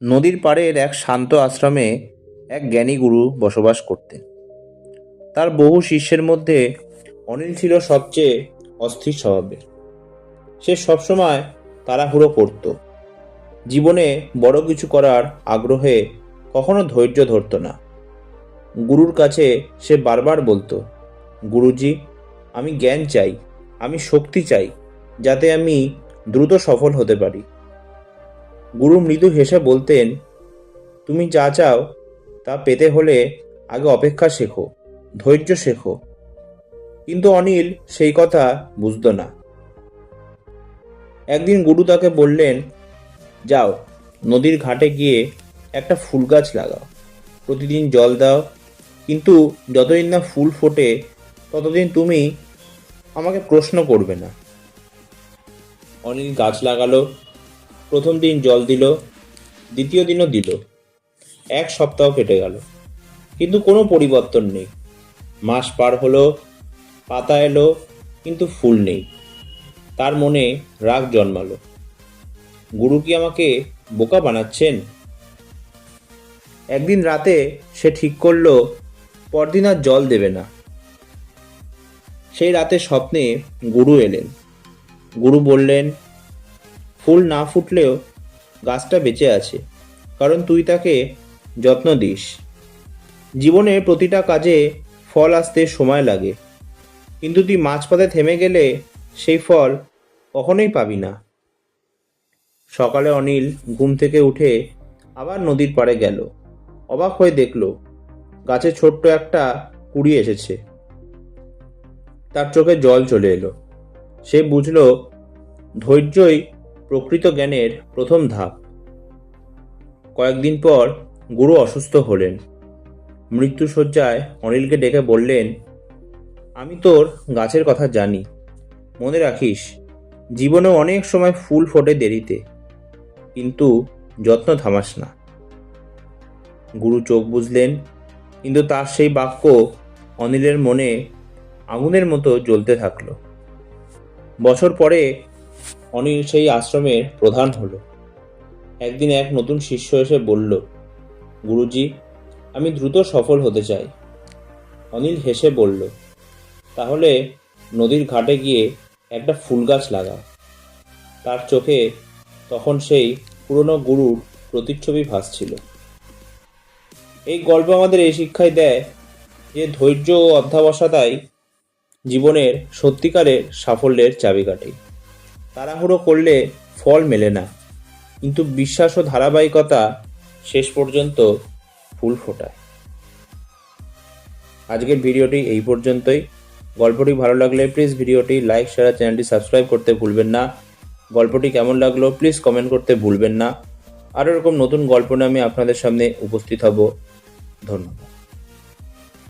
নদীর পাড়ের এক শান্ত আশ্রমে এক জ্ঞানী গুরু বসবাস করতেন। তার বহু শিষ্যের মধ্যে অনিল ছিল সবচেয়ে অস্থির স্বভাবের। সে সবসময় তাড়াহুড়ো করত, জীবনে বড় কিছু করার আগ্রহে কখনো ধৈর্য ধরত না। গুরুর কাছে সে বারবার বলতো, গুরুজি, আমি জ্ঞান চাই, আমি শক্তি চাই, যাতে আমি দ্রুত সফল হতে পারি। গুরু মৃদু হেসে বলতেন, তুমি যা চাও তা পেতে হলে আগে অপেক্ষা শেখো, ধৈর্য শেখো। কিন্তু অনিল সেই কথা বুঝতো না। একদিন গুরু তাকে বললেন, যাও, নদীর ঘাটে গিয়ে একটা ফুল গাছ লাগাও, প্রতিদিন জল দাও, কিন্তু যতদিন না ফুল ফোটে ততদিন তুমি আমাকে প্রশ্ন করবে না। অনিল গাছ লাগালো, প্রথম দিন জল দিল, দ্বিতীয় দিনও দিল। এক সপ্তাহ কেটে গেল, কিন্তু কোনো পরিবর্তন নেই। মাস পার হলো, পাতা এলো, কিন্তু ফুল নেই। তার মনে রাগ জন্মালো। গুরু কি আমাকে বোকা বানাচ্ছেন? একদিন রাতে সে ঠিক করলো পরদিন আর জল দেবে না। সেই রাতে স্বপ্নে গুরু এলেন। গুরু বললেন, ফুল না ফুটলেও গাছটা বেঁচে আছে, কারণ তুই তাকে যত্ন দিস। জীবনের প্রতিটা কাজে ফল আসতে সময় লাগে, কিন্তু তুই মাঝপথে থেমে গেলে সেই ফল কখনোই পাবি না। সকালে অনিল ঘুম থেকে উঠে আবার নদীর পাড়ে গেল। অবাক হয়ে দেখল গাছে ছোট্ট একটা কুঁড়ি এসেছে। তার চোখে জল চলে এলো। সে বুঝল, ধৈর্যই প্রকৃত জ্ঞানের প্রথম ধাপ। কয়েকদিন পর গুরু অসুস্থ হলেন। মৃত্যুশয্যায় অনিলকে ডেকে বললেন, আমি তোর গাছের কথা জানি, মনে রাখিস, জীবনে অনেক সময় ফুল ফোটে দেরিতে, কিন্তু যত্ন থামাস না। গুরু চোখ বুঝলেন, কিন্তু তার সেই বাক্য অনিলের মনে আগুনের মতো জ্বলতে থাকলো। বছর পরে অনিল সেই আশ্রমের প্রধান হলো। একদিন এক নতুন শিষ্য এসে বলল, গুরুজি, আমি দ্রুত সফল হতে চাই। অনিল হেসে বলল, তাহলে নদীর ঘাটে গিয়ে একটা ফুল গাছ লাগাও। তার চোখে তখন সেই পুরনো গুরুর প্রতিচ্ছবি ভাসছিল। এই গল্প আমাদের এই শিক্ষাই দেয় যে ধৈর্য ও অধ্যবসায়তাই জীবনের সত্যিকারের সাফল্যের চাবিকাঠি। তাড়াহুড়ো করলে ফল মেলে না, কিন্তু বিশ্বাস ও ধারাবাহিকতা শেষ পর্যন্ত ফুল ফোটায়। আজকের ভিডিওটি এই পর্যন্তই। গল্পটি ভালো লাগলে প্লিজ ভিডিওটি লাইক, শেয়ার, চ্যানেলটি সাবস্ক্রাইব করতে ভুলবেন না। গল্পটি কেমন লাগলো প্লিজ কমেন্ট করতে ভুলবেন না। আরও এরকম নতুন গল্প নিয়ে আমি আপনাদের সামনে উপস্থিত হব। ধন্যবাদ।